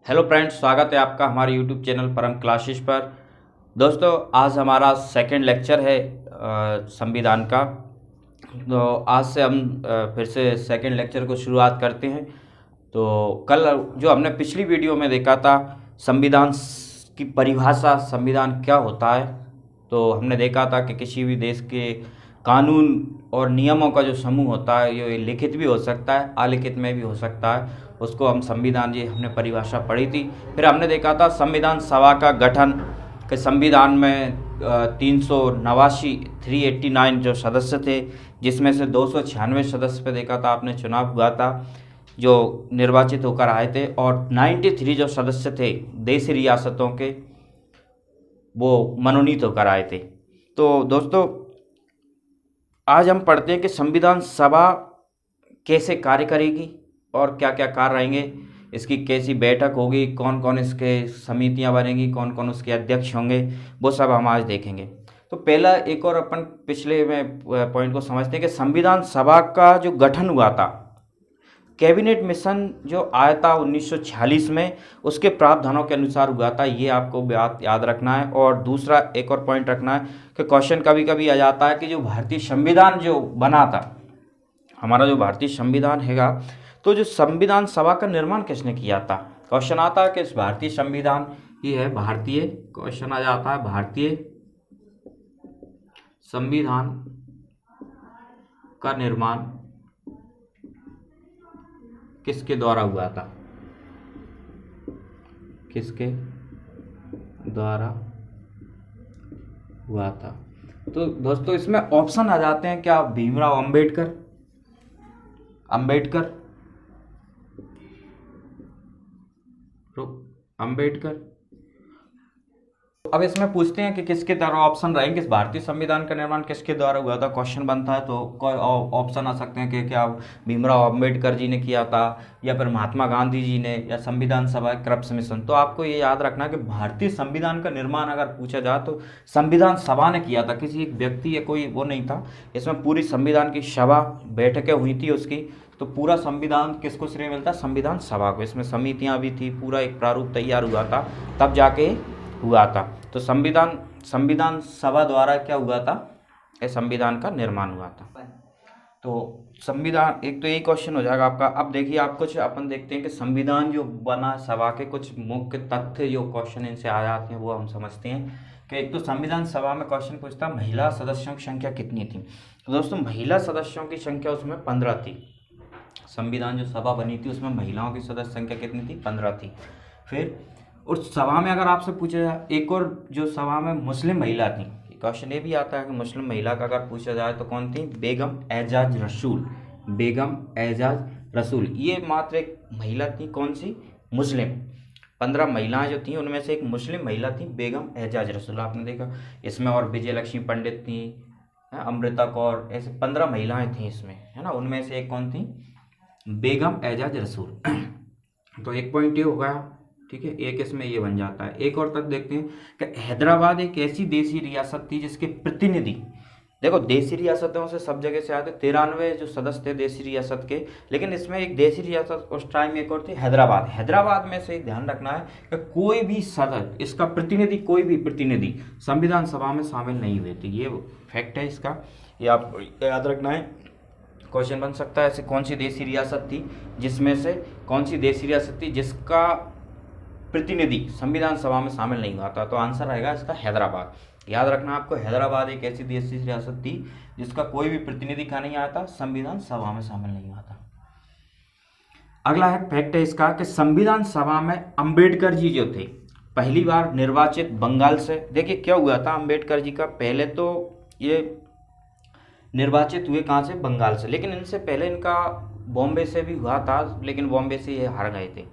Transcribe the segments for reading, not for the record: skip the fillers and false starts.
Hello friends, स्वागत है आपका हमारे यूट्यूब चैनल परम क्लासेस पर। दोस्तों, आज हमारा सेकंड लेक्चर है संविधान का। तो आज से हम फिर से सेकंड लेक्चर को शुरुआत करते हैं। तो कल जो हमने पिछली वीडियो में देखा था संविधान की परिभाषा, संविधान क्या होता है, तो हमने देखा था कि किसी भी देश के कानून और नियमों का जो समूह होता है ये लिखित भी हो सकता है, अलिखित में भी हो सकता है। उसको हम संविधान, ये हमने परिभाषा पढ़ी थी। फिर हमने देखा था संविधान सभा का गठन, कि संविधान में 389 जो सदस्य थे, जिसमें से 296 सदस्य पे देखा था आपने चुनाव हुआ था जो निर्वाचित होकर आए थे, और 93 जो सदस्य थे देशी रियासतों के, वो मनोनीत होकर आए थे। तो दोस्तों, आज हम पढ़ते हैं कि संविधान सभा कैसे कार्य करेगी और क्या क्या कार्य रहेंगे, इसकी कैसी बैठक होगी, कौन कौन इसके समितियां बनेंगी, कौन कौन उसके अध्यक्ष होंगे, वो सब हम आज देखेंगे। तो पहला एक और अपन पिछले में पॉइंट को समझते हैं कि संविधान सभा का जो गठन हुआ था, कैबिनेट मिशन जो आया था 1946 में, उसके प्रावधानों के अनुसार हुआ था। ये आपको बात याद रखना है। और दूसरा एक और पॉइंट रखना है कि क्वेश्चन कभी कभी आ जाता है कि जो भारतीय संविधान जो बना था, हमारा जो भारतीय संविधान हैगा, तो जो संविधान सभा का निर्माण किसने किया था। क्वेश्चन आता है कि इस भारतीय संविधान, ये है भारतीय, क्वेश्चन आ जाता है भारतीय संविधान का निर्माण किसके द्वारा हुआ था, किसके द्वारा हुआ था। तो दोस्तों, इसमें ऑप्शन आ जाते हैं क्या, भीमराव अंबेडकर, अंबेडकर। अब इसमें पूछते हैं कि किसके द्वारा, ऑप्शन रहेंगे, इस भारतीय संविधान का निर्माण किसके द्वारा हुआ था। क्वेश्चन बनता है तो कोई ऑप्शन आ सकते हैं कि क्या भीमराव अंबेडकर जी ने किया था, या फिर महात्मा गांधी जी ने, या संविधान सभा क्रिप्स मिशन। तो आपको ये याद रखना कि भारतीय संविधान का निर्माण अगर पूछा जाए तो संविधान सभा ने किया था, किसी एक व्यक्ति या कोई वो नहीं था। इसमें पूरी संविधान की सभा बैठकें हुई थी उसकी, तो पूरा संविधान किसको श्रेय मिलता है, संविधान सभा को। इसमें समितियां भी थी, पूरा एक प्रारूप तैयार हुआ था, तब जाके हुआ था। तो संविधान सभा द्वारा क्या हुआ था, इस संविधान का निर्माण हुआ था। तो संविधान, एक तो यही क्वेश्चन हो जाएगा आपका। अब देखिए, आप कुछ अपन देखते हैं कि संविधान जो बना, सभा के कुछ मुख्य तथ्य जो क्वेश्चन इनसे आ जाते हैं वो हम समझते हैं। कि एक तो संविधान सभा में क्वेश्चन पूछता महिला सदस्यों की संख्या कितनी थी। तो दोस्तों, महिला सदस्यों की संख्या उसमें 15 थी। संविधान जो सभा बनी थी उसमें महिलाओं की सदस्य संख्या कितनी थी, 15 थी। फिर उस सभा में अगर आपसे पूछा जाए, एक और जो सभा में मुस्लिम महिला थी, क्वेश्चन ये भी आता है कि मुस्लिम महिला का अगर पूछा जाए तो कौन थी, बेगम एजाज रसूल, बेगम एजाज रसूल। ये मात्र एक महिला थी, कौन सी, मुस्लिम। 15 महिलाएं जो थी उनमें से एक मुस्लिम महिला थी, बेगम एजाज रसूल, आपने देखा। इसमें और विजय लक्ष्मी पंडित थी, अमृता कौर, ऐसे 15 महिलाएं थी इसमें, है ना। उनमें से एक कौन थी, बेगम एजाज रसूल। तो एक पॉइंट ये हो गया, ठीक है। एक इसमें ये बन जाता है। एक और तक देखते हैं कि हैदराबाद एक ऐसी देशी रियासत थी जिसके प्रतिनिधि, देखो देशी रियासतों से सब जगह से आते, 93 जो सदस्य थे देशी रियासत के, लेकिन इसमें एक देशी रियासत उस टाइम एक और थी, हैदराबाद। हैदराबाद में से ध्यान रखना है कि कोई भी सदस्य, इसका प्रतिनिधि, कोई भी प्रतिनिधि संविधान सभा में शामिल नहीं हुए थे। ये फैक्ट है इसका, ये आप याद रखना है। क्वेश्चन बन सकता है ऐसी कौन सी देशी रियासत थी, जिसमें से कौन सी देशी रियासत थी जिसका प्रतिनिधि संविधान सभा में शामिल नहीं हुआ था। तो आंसर रहेगा इसका हैदराबाद। याद रखना आपको, हैदराबाद एक ऐसी देशी रियासत थी जिसका कोई भी प्रतिनिधि का नहीं आया था, संविधान सभा में शामिल नहीं हुआ था। अगला है फैक्ट है इसका कि संविधान सभा में अंबेडकर जी जो थे पहली बार निर्वाचित बंगाल से। देखिए क्या हुआ था अंबेडकर जी का, पहले तो ये निर्वाचित हुए कहाँ से, बंगाल से, लेकिन इनसे पहले इनका बॉम्बे से भी हुआ था, लेकिन बॉम्बे से ये हार गए थे।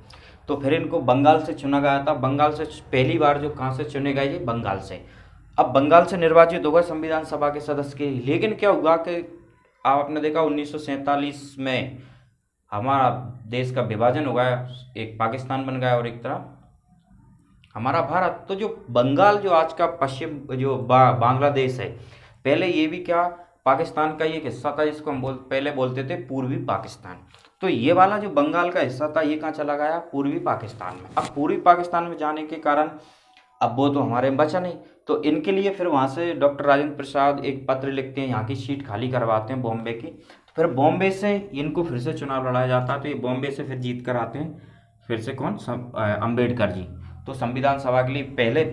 तो फिर इनको बंगाल से चुना गया था। बंगाल से पहली बार जो कहाँ से चुने गए, ये बंगाल से। अब बंगाल से निर्वाचित हो गए संविधान सभा के सदस्य के। लेकिन क्या हुआ कि आपने देखा 1947 में हमारा देश का विभाजन हो गया, एक पाकिस्तान बन गया और एक तरह हमारा भारत। तो जो बंगाल, जो आज का पश्चिम जो बांग्लादेश है, पहले ये भी क्या पाकिस्तान का ये हिस्सा था, जिसको हम पहले बोलते थे पूर्वी पाकिस्तान। तो ये वाला जो बंगाल का हिस्सा था ये कहाँ चला गया, पूर्वी पाकिस्तान में। अब पूर्वी पाकिस्तान में जाने के कारण अब वो तो हमारे में बचा नहीं, तो इनके लिए फिर वहाँ से डॉक्टर राजेंद्र प्रसाद एक पत्र लिखते हैं, यहाँ की सीट खाली करवाते हैं बॉम्बे की। तो फिर बॉम्बे से इनको फिर से चुनाव लड़ाया जाता है, तो ये बॉम्बे से फिर जीत कर आते हैं, फिर से कौन, अम्बेडकर जी। तो संविधान सभा के लिए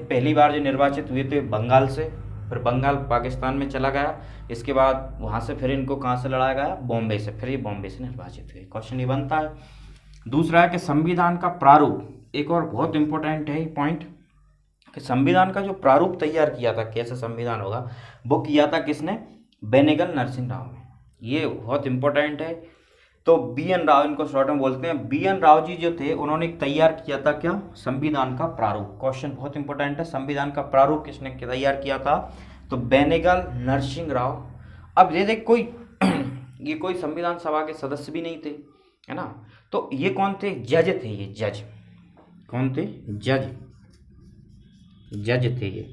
पहली बार जो निर्वाचित हुए थे बंगाल से, फिर बंगाल पाकिस्तान में चला गया, इसके बाद वहाँ से फिर इनको कहाँ से लड़ाया गया, बॉम्बे से, फिर ये बॉम्बे से निर्वाचित हुए। क्वेश्चन ये बनता है। दूसरा है कि संविधान का प्रारूप, एक और बहुत इंपॉर्टेंट है पॉइंट, कि संविधान का जो प्रारूप तैयार किया था, कैसे संविधान होगा, वो किया था किसने, बेनेगल नरसिंह राव ने। ये बहुत इंपॉर्टेंट है। तो बी एन राव इनको शॉर्ट में बोलते हैं। बी एन राव जी जो थे उन्होंने तैयार किया था क्या, संविधान का प्रारूप। क्वेश्चन बहुत इंपॉर्टेंट है, संविधान का प्रारूप किसने तैयार किया था, तो बेनेगल नरसिंह राव। अब ये देख कोई ये कोई संविधान सभा के सदस्य भी नहीं थे, है ना, तो ये कौन थे, जज थे। ये जज कौन थे, जज थे ये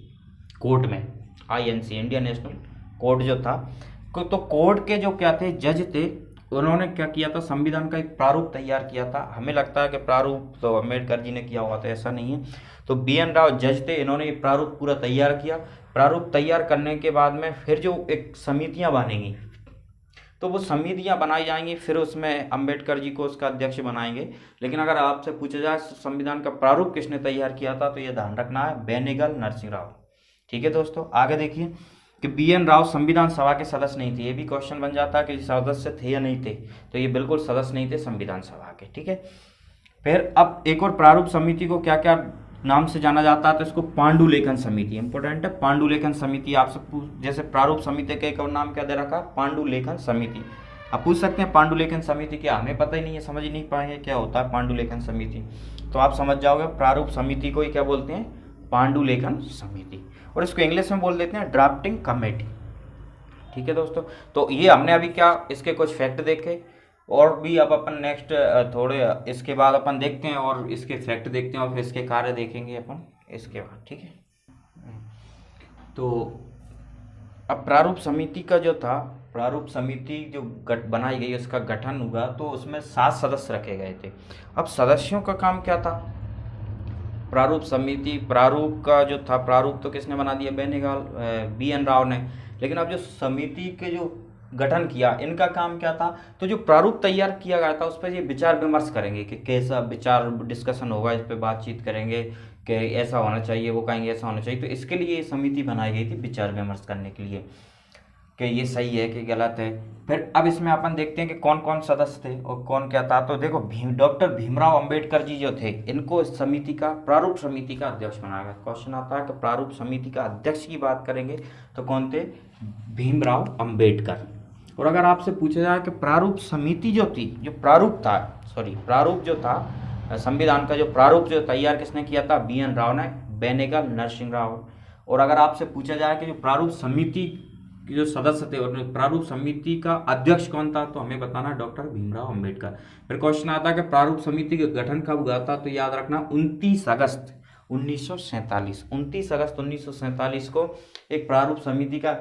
कोर्ट में, INC इंडियन नेशनल कोर्ट जो था, तो कोर्ट के जो क्या थे, जज थे, उन्होंने क्या किया था, संविधान का एक प्रारूप तैयार किया था। हमें लगता है कि प्रारूप तो अम्बेडकर जी ने किया हुआ था, ऐसा नहीं है। तो BN राव जज थे, इन्होंने ये प्रारूप पूरा तैयार किया। प्रारूप तैयार करने के बाद में फिर जो एक समितियां बनेंगी, तो वो समितियां बनाई जाएंगी, फिर उसमें अम्बेडकर जी को उसका अध्यक्ष बनाएंगे। लेकिन अगर आपसे पूछा जाए संविधान का प्रारूप किसने तैयार किया था, तो ये ध्यान रखना है, बेनेगल नरसिंह राव। ठीक है दोस्तों, आगे देखिए कि BN राव संविधान सभा के सदस्य नहीं थे। ये भी क्वेश्चन बन जाता है कि सदस्य थे या नहीं थे, तो ये बिल्कुल सदस्य नहीं थे संविधान सभा के। ठीक है, फिर अब एक और प्रारूप समिति को क्या क्या नाम से जाना जाता है, तो इसको पांडुलेखन समिति, इंपॉर्टेंट है, पांडुलेखन समिति। आपसे जैसे प्रारूप समिति का एक और नाम क्या दे रखा, पांडुलेखन समिति। आप पूछ सकते हैं पांडुलेखन समिति क्या, हमें पता ही नहीं है, समझ ही नहीं पाएंगे क्या होता है पांडुलेखन समिति, तो आप समझ जाओगे प्रारूप समिति को ही क्या बोलते हैं, पांडुलेखन समिति। और इसको इंग्लिश में बोल देते हैं ड्राफ्टिंग कमेटी। ठीक है दोस्तों, तो ये हमने अभी क्या इसके कुछ फैक्ट देखे, और भी अब अपन नेक्स्ट थोड़े इसके बाद अपन देखते हैं और इसके फैक्ट देखते हैं और फिर इसके कार्य देखेंगे अपन इसके बाद। ठीक है, तो अब प्रारूप समिति का जो था, प्रारूप समिति जो बनाई गई, उसका गठन हुआ, तो उसमें 7 सदस्य रखे गए थे। अब सदस्यों का काम क्या था, प्रारूप समिति, प्रारूप का जो था, प्रारूप तो किसने बना दिया, बेनेगल BN राव ने। लेकिन अब जो समिति के जो गठन किया, इनका काम क्या था, तो जो प्रारूप तैयार किया गया था उस पर ये विचार विमर्श करेंगे कि कैसा विचार डिस्कशन होगा, इस पर बातचीत करेंगे कि ऐसा होना चाहिए, वो कहेंगे ऐसा होना चाहिए। तो इसके लिए ये समिति बनाई गई थी, विचार विमर्श करने के लिए कि ये सही है कि गलत है। फिर अब इसमें अपन देखते हैं कि कौन कौन सदस्य थे और कौन क्या था। तो देखो डॉक्टर भीमराव अंबेडकर जी जो थे, इनको समिति का, प्रारूप समिति का अध्यक्ष बनाया गया। क्वेश्चन आता है कि प्रारूप समिति का अध्यक्ष की बात करेंगे तो कौन थे, भीमराव अंबेडकर। और अगर आपसे पूछा जाए कि प्रारूप समिति जो थी, जो प्रारूप था, प्रारूप जो था संविधान का, जो प्रारूप जो तैयार किसने किया था, BN राव ने, बेनेगल नरसिंह राव। और अगर आपसे पूछा जाए कि जो प्रारूप समिति के जो सदस्य थे और प्रारूप समिति का अध्यक्ष कौन था, तो हमें बताना डॉक्टर भीमराव अंबेडकर। फिर क्वेश्चन आता है कि प्रारूप समिति का गठन कब हुआ था, तो याद रखना 29 अगस्त 1947, 29 अगस्त 1947 को एक प्रारूप समिति का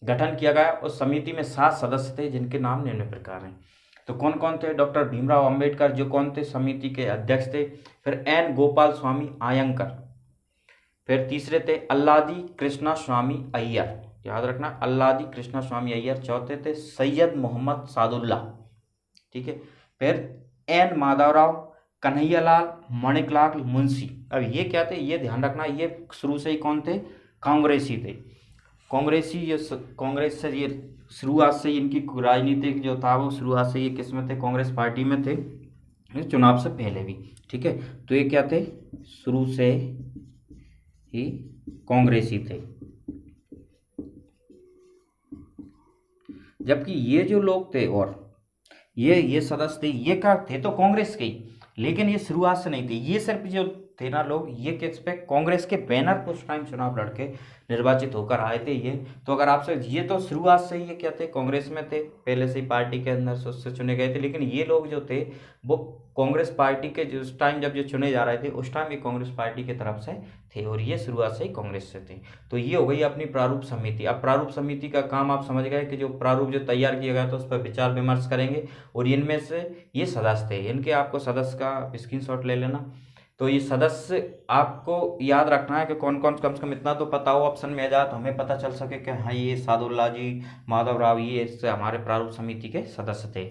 गठन किया गया। उस समिति में 7 सदस्य थे, जिनके नाम निम्न प्रकार हैं। तो कौन कौन थे, डॉक्टर भीमराव अंबेडकर जो कौन थे, समिति के अध्यक्ष थे। फिर N गोपाल स्वामी आयंकर, फिर तीसरे थे अल्लादी कृष्णा स्वामी अय्यर, याद रखना अल्लादी कृष्णा स्वामी अय्यर। चौथे थे सैयद मोहम्मद सादुल्ला, ठीक है। फिर N माधवराव, कन्हैयालाल, माणिकलाल मुंशी। अब ये क्या थे, ये ध्यान रखना, ये शुरू से ही कौन थे, कांग्रेसी थे। कांग्रेसी, ये कांग्रेस से, ये शुरुआत से इनकी राजनीतिक जो था वो शुरुआत से ये किस में थे, कांग्रेस पार्टी में थे, चुनाव से पहले भी, ठीक है। तो ये क्या थे, शुरू से ही कांग्रेसी थे। जबकि ये जो लोग थे और ये सदस्य थे, ये क्या थे, तो कांग्रेस के ही, लेकिन ये शुरुआत से नहीं थे। ये सिर्फ जो थे ना लोग, ये किस पे, कांग्रेस के बैनर पर उस टाइम चुनाव लड़के निर्वाचित होकर आए थे ये। तो अगर आपसे, ये तो शुरुआत से ही ये क्या थे, कांग्रेस में थे, पहले से ही पार्टी के अंदर से उससे चुने गए थे, लेकिन ये लोग जो थे वो कांग्रेस पार्टी के जो उस टाइम जब ये चुने जा रहे थे उस टाइम ये कांग्रेस पार्टी की तरफ से थे और ये शुरुआत से ही कांग्रेस से थे। तो ये हो गई अपनी प्रारूप समिति। अब प्रारूप समिति का काम आप समझ गए कि जो प्रारूप जो तैयार किया गया था उस पर विचार विमर्श करेंगे और इनमें से ये सदस्य थे, इनके आपको सदस्य का स्क्रीनशॉट ले लेना। तो ये सदस्य आपको याद रखना है कि कौन कौन, कम से कम इतना तो पता हो ऑप्शन में आ जाए तो हमें पता चल सके कि हाँ ये सादुल्ला जी, माधव राव, ये इससे हमारे प्रारूप समिति के सदस्य थे।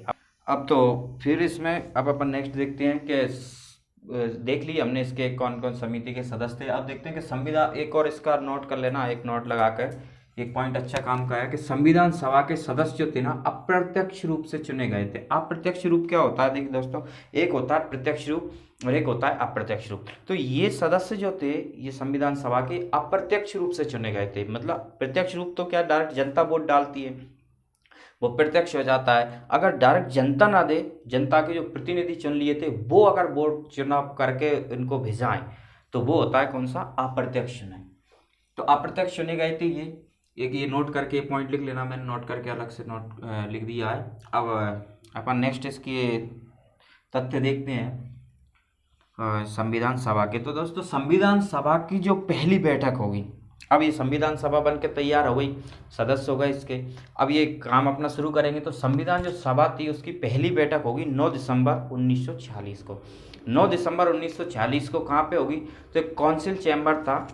अब तो फिर इसमें अब अपन नेक्स्ट देखते हैं कि देख लिए हमने इसके कौन कौन समिति के सदस्य थे। अब देखते हैं कि संविधान, एक और इसका नोट कर लेना, एक नोट लगाकर, एक पॉइंट अच्छा काम का है कि संविधान सभा के सदस्य जो थे ना अप्रत्यक्ष रूप से चुने गए थे। अप्रत्यक्ष रूप क्या होता है, देखिए दोस्तों, एक होता है प्रत्यक्ष रूप और एक होता है अप्रत्यक्ष रूप। तो ये सदस्य जो थे ये संविधान सभा के अप्रत्यक्ष रूप से चुने गए थे। मतलब प्रत्यक्ष रूप तो क्या, डायरेक्ट जनता वोट डालती है, वो प्रत्यक्ष हो जाता है। अगर डायरेक्ट जनता ना दे, जनता के जो प्रतिनिधि चुन लिए थे वो अगर वोट चुनाव करके इनको भेजाएं तो वो होता है कौन सा, अप्रत्यक्ष चुनाव। तो अप्रत्यक्ष चुने गए थे ये, एक ये नोट करके पॉइंट लिख लेना, मैंने नोट करके अलग से नोट लिख दिया है। अब अपन नेक्स्ट इसके तथ्य देखते हैं संविधान सभा के। तो दोस्तों संविधान सभा की जो पहली बैठक होगी, अब ये संविधान सभा बन के तैयार हो गई, सदस्य हो गए इसके, अब ये काम अपना शुरू करेंगे। तो संविधान जो सभा थी उसकी पहली बैठक होगी 9 दिसंबर 1946 को। 9 दिसंबर 1946 को कहाँ पे होगी, तो एक काउंसिल चैम्बर था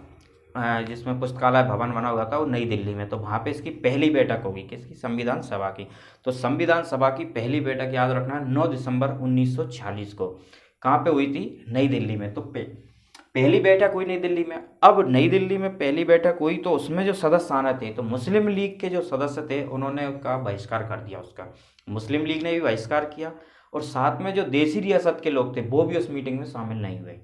जिसमें पुस्तकालय भवन बना हुआ था वो नई दिल्ली में, तो वहाँ पे इसकी पहली बैठक होगी, किसकी, संविधान सभा की। तो संविधान सभा की पहली बैठक याद रखना है 9 दिसंबर 1946 को, कहाँ पे हुई थी, नई दिल्ली में। तो पहली बैठक हुई नई दिल्ली में। अब नई दिल्ली में पहली बैठक हुई तो उसमें जो सदस्य आना थे, तो मुस्लिम लीग के जो सदस्य थे उन्होंने उसका बहिष्कार कर दिया, उसका मुस्लिम लीग ने भी बहिष्कार किया और साथ में जो देसी रियासत के लोग थे वो भी उस मीटिंग में शामिल नहीं हुए।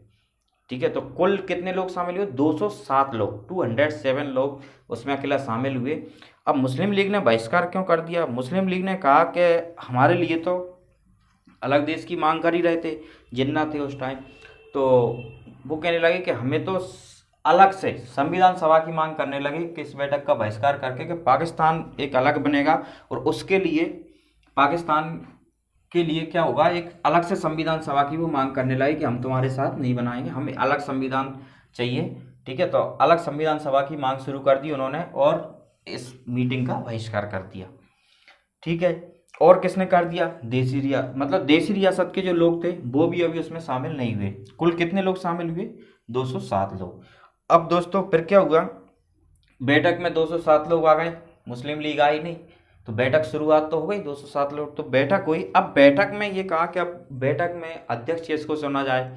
ठीक है, तो कुल कितने लोग शामिल हुए, 207 लोग, 207 लोग उसमें अकेला शामिल हुए। अब मुस्लिम लीग ने बहिष्कार क्यों कर दिया, मुस्लिम लीग ने कहा कि हमारे लिए तो अलग देश की मांग कर ही रहे थे, जिन्ना थे उस टाइम, तो वो कहने लगे कि हमें तो अलग से संविधान सभा की मांग करने लगे कि इस बैठक का बहिष्कार करके कि पाकिस्तान एक अलग बनेगा और उसके लिए पाकिस्तान के लिए क्या होगा, एक अलग से संविधान सभा की वो मांग करने लगे कि हम तुम्हारे साथ नहीं बनाएंगे, हमें अलग संविधान चाहिए। ठीक है, तो अलग संविधान सभा की मांग शुरू कर दी उन्होंने और इस मीटिंग का बहिष्कार कर दिया। ठीक है, और किसने कर दिया, मतलब देसी रियासत के जो लोग थे वो भी अभी उसमें शामिल नहीं हुए। कुल कितने लोग शामिल हुए, 207 लोग। अब दोस्तों फिर क्या हुआ, बैठक में 207 लोग आ गए, मुस्लिम लीग आई नहीं, तो बैठक शुरुआत तो हो गई, 207 लोग, तो बैठक हुई। अब बैठक में ये कहा कि अब बैठक में अध्यक्ष किसको चुना जाए।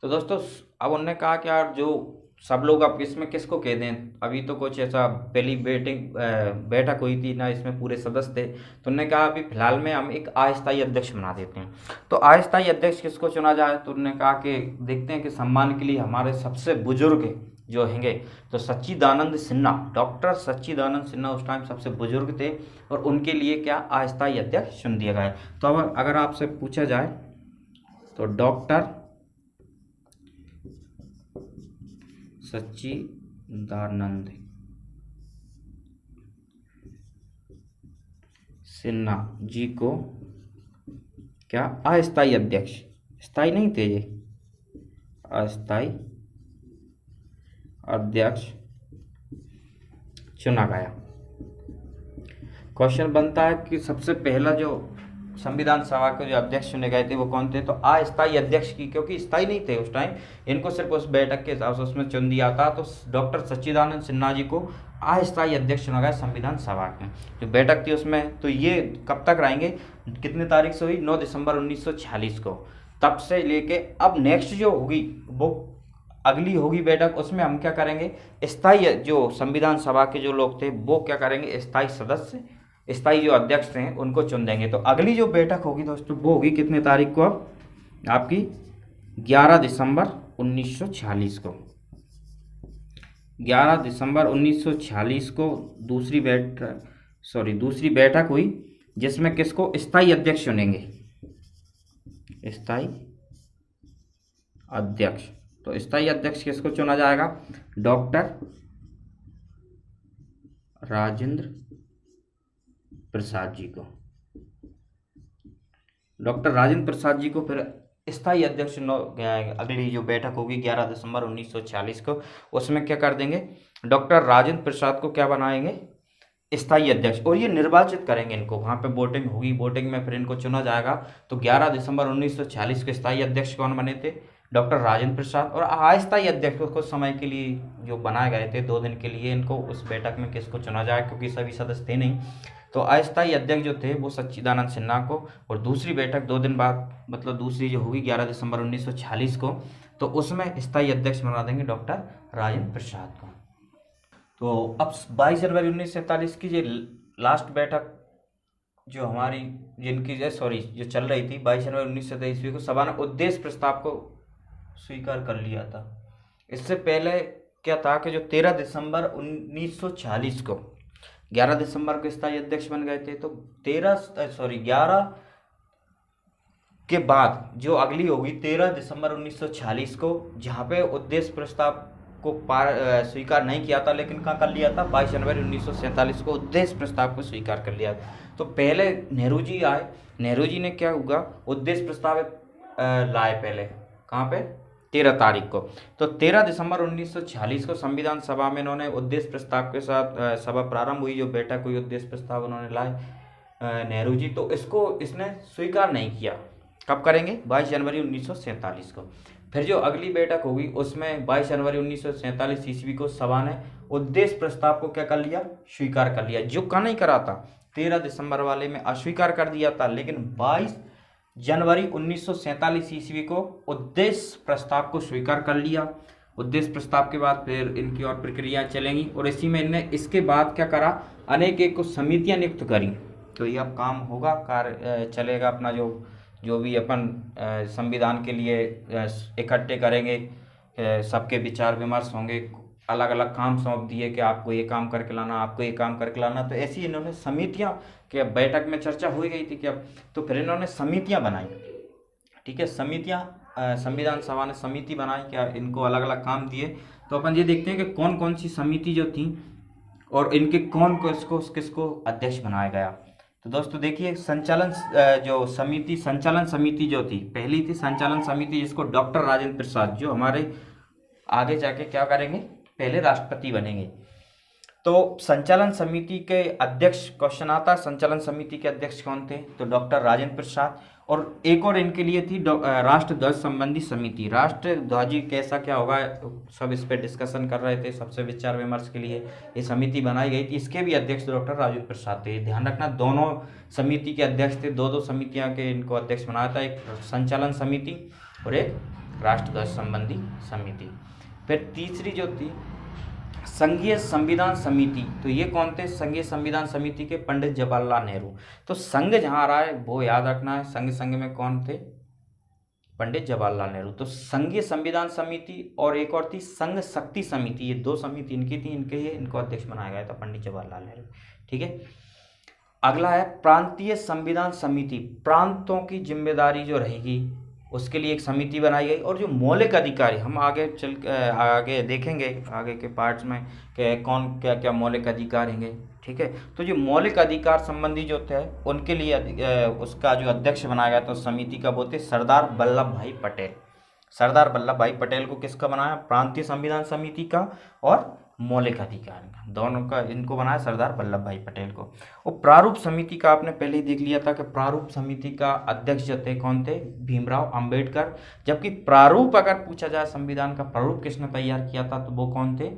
तो दोस्तों अब उन्होंने कहा कि यार जो सब लोग अब इसमें किसको कह दें, अभी तो कुछ ऐसा पहली बैठक हुई थी ना, इसमें पूरे सदस्य थे, तो उन्होंने कहा अभी फिलहाल में हम एक अस्थायी अध्यक्ष बना देते हैं। तो अस्थायी अध्यक्ष किसको चुना जाए, तो उन्होंने कहा कि देखते हैं कि सम्मान के लिए हमारे सबसे बुजुर्ग जो हैंगे, तो सच्चिदानंद सिन्हा, डॉक्टर सच्चिदानंद सिन्हा उस टाइम सबसे बुजुर्ग थे और उनके लिए क्या अस्थायी अध्यक्ष चुन दिया गया। तो अब अगर आपसे पूछा जाए तो डॉक्टर सच्चिदानंद सिन्हा जी को क्या अस्थायी अध्यक्ष, स्थायी नहीं थे ये, अस्थायी अध्यक्ष चुना गया। क्वेश्चन बनता है कि सबसे पहला जो संविधान सभा के जो अध्यक्ष चुने गए थे वो कौन थे, तो अस्थायी अध्यक्ष की, क्योंकि स्थायी नहीं थे उस टाइम, इनको सिर्फ उस बैठक के हिसाब से उसमें चुन दिया था, तो डॉक्टर सच्चिदानंद सिन्हा जी को अस्थायी अध्यक्ष चुना गया संविधान सभा की जो बैठक थी उसमें। तो ये कब तक रहेंगे, कितने तारीख से हुई, 9 दिसंबर 1946 को, तब से लेके अब नेक्स्ट जो होगी वो अगली होगी बैठक, उसमें हम क्या करेंगे, स्थायी जो संविधान सभा के जो लोग थे वो क्या करेंगे, स्थायी सदस्य, स्थायी जो अध्यक्ष थे उनको चुन देंगे। तो अगली जो बैठक होगी दोस्तों वो होगी कितने तारीख को, अब आपकी 11 दिसंबर 1946 को, 11 दिसंबर 1946 को दूसरी बैठक हुई जिसमें किसको, स्थायी अध्यक्ष चुनेंगे, स्थायी अध्यक्ष। तो स्थायी अध्यक्ष किसको चुना जाएगा? डॉक्टर राजेंद्र प्रसाद जी को। डॉक्टर राजेंद्र प्रसाद जी को फिर स्थायी अध्यक्ष अगली जो बैठक होगी 11 दिसंबर 1946 को, उसमें क्या कर देंगे? डॉक्टर राजेंद्र प्रसाद को क्या बनाएंगे? स्थायी अध्यक्ष। और ये निर्वाचित करेंगे इनको, वहाँ पे वोटिंग होगी, वोटिंग में फिर इनको चुना जाएगा। तो 11 दिसंबर 1946 के स्थायी अध्यक्ष कौन बने थे? डॉक्टर राजेंद्र प्रसाद। और अस्थायी अध्यक्ष को कुछ समय के लिए जो बनाए गए थे 2 दिन के लिए, इनको उस बैठक में किसको चुना जाए, क्योंकि सभी सदस्य थे नहीं। तो अस्थायी अध्यक्ष जो थे वो सच्चिदानंद सिन्हा को, और दूसरी बैठक 2 दिन बाद, मतलब दूसरी जो होगी 11 दिसंबर 1946 को, तो उसमें स्थायी अध्यक्ष बना देंगे डॉक्टर राजेंद्र प्रसाद को। तो अब 22 जनवरी 1947 की जो लास्ट बैठक जो हमारी जो चल रही थी 22 जनवरी 1947 को, सभा ने उद्देश्य प्रस्ताव को स्वीकार कर लिया था। इससे पहले क्या था कि जो 13 दिसंबर 1940 को, 11 दिसंबर को स्थायी अध्यक्ष बन गए थे, तो 11 के बाद जो अगली होगी 13 दिसंबर 1946 को, जहाँ पे उद्देश्य प्रस्ताव को स्वीकार नहीं किया था, लेकिन कहाँ कर लिया था? 22 जनवरी 1947 को उद्देश्य प्रस्ताव को स्वीकार कर लिया। तो पहले नेहरू जी आए, नेहरू जी ने क्या हुआ? उद्देश्य प्रस्ताव लाए पहले, कहाँ पे? 13 तारीख को। तो 13 दिसंबर 1946 को संविधान सभा में इन्होंने उद्देश्य प्रस्ताव के साथ सभा प्रारंभ हुई, जो बैठक हुई, उद्देश्य प्रस्ताव उन्होंने लाए नेहरू जी। तो इसको इसने स्वीकार नहीं किया। कब करेंगे? 22 जनवरी 1947 को। फिर जो अगली बैठक होगी उसमें 22 जनवरी 1947 ईस्वी को सभा ने उद्देश्य प्रस्ताव को क्या कर लिया? स्वीकार कर लिया। जो का नहीं करा था 13 दिसंबर वाले में अस्वीकार कर दिया था, लेकिन 22 जनवरी 1947 ईस्वी को उद्देश्य प्रस्ताव को स्वीकार कर लिया। उद्देश्य प्रस्ताव के बाद फिर इनकी और प्रक्रियाएं चलेंगी, और इसी में इनने इसके बाद क्या करा? अनेक एक समितियां नियुक्त करी। तो ये अब काम होगा, कार्य चलेगा अपना, जो भी अपन संविधान के लिए इकट्ठे करेंगे, सबके विचार विमर्श होंगे, अलग अलग काम सौंप दिए कि आपको ये काम करके लाना, आपको ये काम करके लाना। तो ऐसी इन्होंने समितियां, कि बैठक में चर्चा हो गई थी क्या, तो फिर इन्होंने समितियां बनाई। ठीक है, समितियां, संविधान सभा ने समिति बनाई, क्या इनको अलग अलग काम दिए। तो अपन ये देखते हैं कि कौन कौन सी समिति जो थी और इनके कौन किसको अध्यक्ष बनाया गया। तो दोस्तों देखिए, संचालन समिति जो थी, पहली थी संचालन समिति, जिसको डॉक्टर राजेंद्र प्रसाद, जो हमारे आगे जाके क्या करेंगे? पहले राष्ट्रपति बनेंगे। तो संचालन समिति के अध्यक्ष, क्वेश्चन आता है संचालन समिति के अध्यक्ष कौन थे? तो डॉक्टर राजेंद्र प्रसाद। और एक और इनके लिए थी राष्ट्रध्वज संबंधी समिति। राष्ट्रध्वज कैसा क्या होगा, सब इस पर डिस्कशन कर रहे थे, सबसे विचार विमर्श के लिए ये समिति बनाई गई थी। इसके भी अध्यक्ष डॉक्टर राजेंद्र प्रसाद थे। ध्यान रखना, दोनों समिति के अध्यक्ष थे, दो समितियां के इनको अध्यक्ष बनाया था, एक संचालन समिति और एक राष्ट्रध्वज संबंधी समिति। फिर तीसरी जो थी संघीय संविधान समिति। तो ये कौन थे? संघीय संविधान समिति के पंडित जवाहरलाल नेहरू। तो संघ जहां आ रहा है वो याद रखना है, संघ में कौन थे? पंडित जवाहरलाल नेहरू। तो संघीय संविधान समिति और एक और थी संघ शक्ति समिति, ये 2 समिति इनकी थी, इनको अध्यक्ष बनाया गया था पंडित जवाहरलाल नेहरू। ठीक है, अगला है प्रांतीय संविधान समिति। प्रांतों की जिम्मेदारी जो रहेगी उसके लिए एक समिति बनाई गई। और जो मौलिक अधिकारी, हम आगे देखेंगे आगे के पार्ट्स में कि कौन क्या क्या मौलिक अधिकार हैं। ठीक है, तो जो मौलिक अधिकार संबंधी जो थे उनके लिए उसका जो अध्यक्ष बनाया गया था समिति का, वो थे सरदार वल्लभ भाई पटेल। सरदार वल्लभ भाई पटेल को किसका बनाया? प्रांतीय संविधान समिति का और मौलिक अधिकार का, दोनों का इनको बनाया सरदार वल्लभ भाई पटेल को। और प्रारूप समिति का आपने पहले ही देख लिया था कि प्रारूप समिति का अध्यक्ष जो थे कौन थे? भीमराव अंबेडकर। जबकि प्रारूप अगर पूछा जाए संविधान का प्रारूप किसने तैयार किया था, तो वो कौन थे?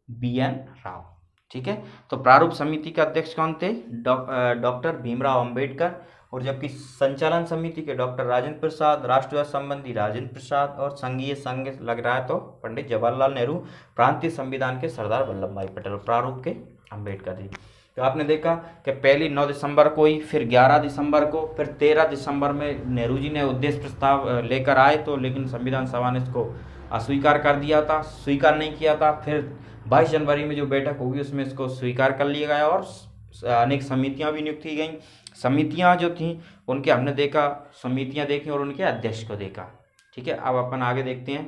BN राव। ठीक है, तो प्रारूप समिति के अध्यक्ष कौन थे? डॉक्टर भीमराव अंबेडकर। और जबकि संचालन समिति के डॉक्टर राजेंद्र प्रसाद, राष्ट्रध्वज संबंधी राजेंद्र प्रसाद, और संघीय संघ लग रहा है तो पंडित जवाहरलाल नेहरू, प्रांतीय संविधान के सरदार वल्लभ भाई पटेल, प्रारूप के अंबेडकर जी। तो आपने देखा कि पहली 9 दिसंबर को ही, फिर 11 दिसंबर को, फिर 13 दिसंबर में नेहरू जी ने उद्देश्य प्रस्ताव लेकर आए, तो लेकिन संविधान सभा ने इसको अस्वीकार कर दिया था, स्वीकार नहीं किया था। फिर 22 जनवरी में जो बैठक होगी उसमें इसको स्वीकार कर लिया गया और अनेक समितियां भी नियुक्त की गई। समितियां जो थी उनके हमने देखा, समितियां देखी और उनके अध्यक्ष को देखा। ठीक है, अब अपन आगे देखते हैं।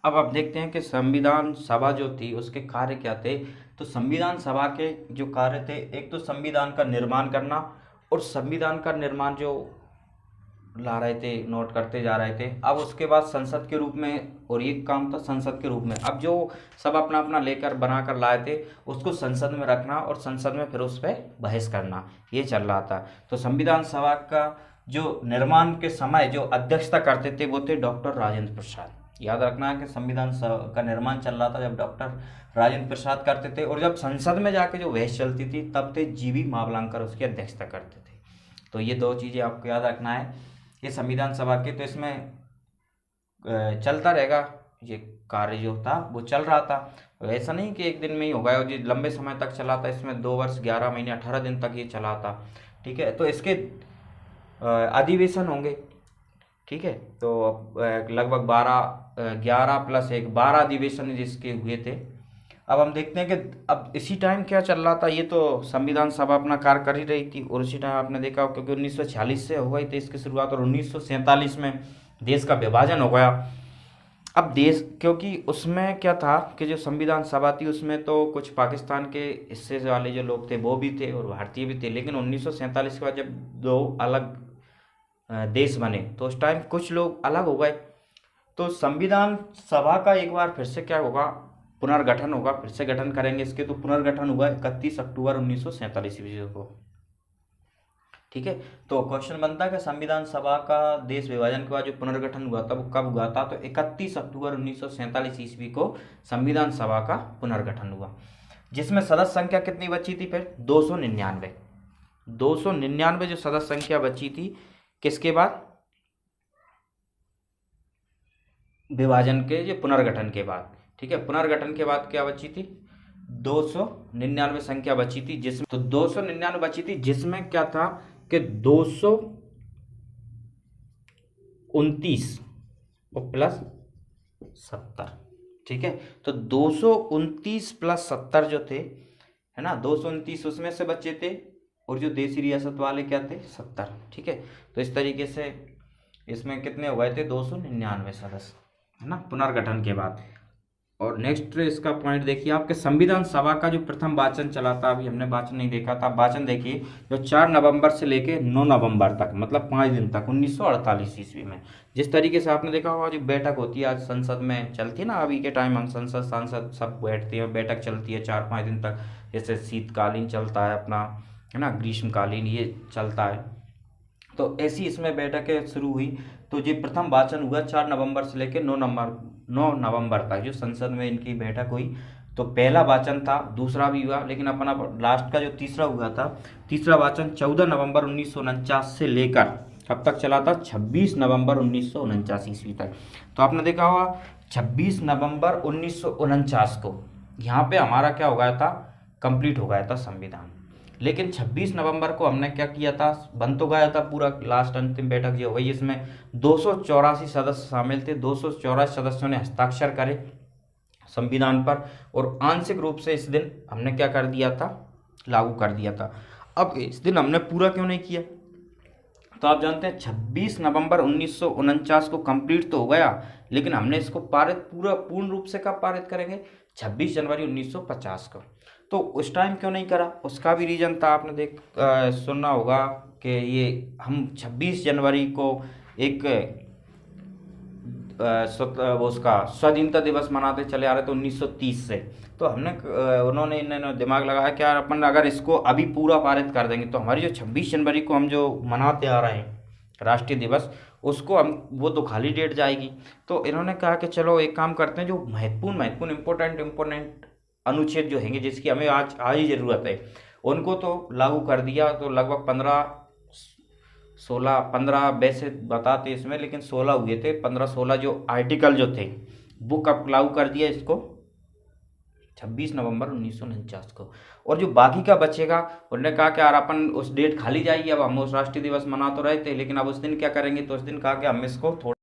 अब आप देखते हैं कि संविधान सभा जो थी उसके कार्य क्या थे। तो संविधान सभा के जो कार्य थे, एक तो संविधान का निर्माण करना, और संविधान का निर्माण जो ला रहे थे, नोट करते जा रहे थे। अब उसके बाद संसद के रूप में, और ये काम था संसद के रूप में, अब जो सब अपना अपना लेकर बना कर लाए थे उसको संसद में रखना और संसद में फिर उस पर बहस करना, ये चल रहा था। तो संविधान सभा का जो निर्माण के समय जो अध्यक्षता करते थे वो थे डॉक्टर राजेंद्र प्रसाद। याद रखना है कि संविधान सभा का निर्माण चल रहा था जब डॉक्टर राजेंद्र प्रसाद करते थे, और जब संसद में जाके जो बहस चलती थी तब थे जीवी मावलंकर उसकी अध्यक्षता करते थे। तो ये दो चीज़ें आपको याद रखना है, ये संविधान सभा के। तो इसमें चलता रहेगा, ये कार्य जो था वो चल रहा था। ऐसा नहीं कि एक दिन में ही होगा, ये लंबे समय तक चला था। इसमें 2 वर्ष 11 महीने 18 दिन तक ये चला था। ठीक है, तो इसके अधिवेशन होंगे। ठीक है, तो लगभग 11 प्लस 1 12 अधिवेशन जिसके हुए थे। अब हम देखते हैं कि अब इसी टाइम क्या चल रहा था। ये तो संविधान सभा अपना कार्य कर ही रही थी, और उसी टाइम आपने देखा क्योंकि 1946 से हो गई थी इसकी शुरुआत, और 1947 में देश का विभाजन हो गया। अब देश, क्योंकि उसमें क्या था कि जो संविधान सभा थी उसमें तो कुछ पाकिस्तान के हिस्से वाले जो लोग थे वो भी थे और भारतीय भी थे, लेकिन 1947 के बाद जब 2 अलग देश बने तो उस टाइम कुछ लोग अलग हो गए। तो संविधान सभा का एक बार फिर से क्या होगा, पुनर्गठन होगा, फिर से गठन करेंगे इसके। तो पुनर्गठन हुआ 31 अक्टूबर 1947 ईस्वी को। ठीक है, तो क्वेश्चन बनता है कि संविधान सभा का देश विभाजन के बाद जो पुनर्गठन हुआ था वो कब हुआ था। तो 31 अक्टूबर 1947 ईस्वी को संविधान सभा का पुनर्गठन हुआ, जिसमें सदस्य संख्या कितनी बची थी फिर 299। 299 जो सदस्य संख्या बची थी किसके बाद, विभाजन के जो पुनर्गठन के बाद। ठीक है, पुनर्गठन के बाद क्या बची थी 299 संख्या बची थी, जिसमें तो 299 बची थी, जिसमें क्या था कि 229 और प्लस 70। ठीक है, तो 229 प्लस 70 जो थे, है ना, 229 उसमें से बचे थे, और जो देसी रियासत वाले क्या थे 70। ठीक है, तो इस तरीके से इसमें कितने हो गए थे 299 सदस्य, है ना, पुनर्गठन के बाद। और नेक्स्ट इसका पॉइंट देखिए आपके संविधान सभा का जो प्रथम वाचन चला था, अभी हमने वाचन नहीं देखा था, वाचन देखिए जो 4 नवंबर से लेके 9 नवंबर तक, मतलब 5 दिन तक 1948 ईस्वी में। जिस तरीके से आपने देखा होगा जो बैठक होती है आज संसद में चलती है ना, अभी के टाइम हम संसद सांसद सब बैठते हैं, बैठक चलती है 4-5 दिन तक, जैसे शीतकालीन चलता है अपना, है ना, ग्रीष्मकालीन ये चलता है। तो ऐसी इसमें बैठकें शुरू हुई। तो ये प्रथम वाचन हुआ 4 नवंबर से लेकर 9 नवंबर तक जो संसद में इनकी बैठक हुई। तो पहला वाचन था, दूसरा भी हुआ, लेकिन अपना लास्ट का जो तीसरा हुआ था, तीसरा वाचन 14 नवंबर 1949 से लेकर कब तक चला था 26 नवंबर 1949 ईस्वी तक। तो आपने देखा होगा 26 नवंबर 1949 को यहाँ पे हमारा क्या हो गया था, कंप्लीट हो गया था संविधान। लेकिन 26 नवंबर को हमने क्या किया था, बन तो गया था पूरा, लास्ट अंतिम बैठक जो हुई इसमें 284 सदस्य शामिल थे। 284 सदस्यों ने हस्ताक्षर करे संविधान पर, और आंशिक रूप से इस दिन हमने क्या कर दिया था, लागू कर दिया था। अब इस दिन हमने पूरा क्यों नहीं किया, तो आप जानते हैं 26 नवंबर 1949 को कंप्लीट तो हो गया, लेकिन हमने इसको पारित पूर्ण रूप से कब पारित करेंगे 26 जनवरी 1950 को। तो उस टाइम क्यों नहीं करा, उसका भी रीज़न था, आपने सुनना होगा कि ये हम 26 जनवरी को एक उसका स्वाधीनता दिवस मनाते चले आ रहे थे 1930 से। तो उन्होंने इन्होंने दिमाग लगाया कि यार अपन अगर इसको अभी पूरा पारित कर देंगे तो हमारी जो 26 जनवरी को हम जो मनाते आ रहे हैं राष्ट्रीय दिवस, उसको हम वो तो खाली डेट जाएगी। तो इन्होंने कहा कि चलो एक काम करते हैं, जो महत्वपूर्ण इम्पोर्टेंट अनुच्छेद जो हैंगे जिसकी हमें आज ही ज़रूरत है, उनको तो लागू कर दिया। तो लगभग 15 वैसे बताते इसमें, लेकिन 16 हुए थे, 15-16 जो आर्टिकल जो थे वो कब लागू कर दिया इसको 26 नवंबर 1949 को। और जो बाकी का बचेगा, उन्होंने कहा कि यार अपन उस डेट खाली जाएगी, अब हम उस राष्ट्रीय दिवस मना तो रहे थे, लेकिन अब उस दिन क्या करेंगे, तो उस दिन कहा कि हम इसको थोड़ा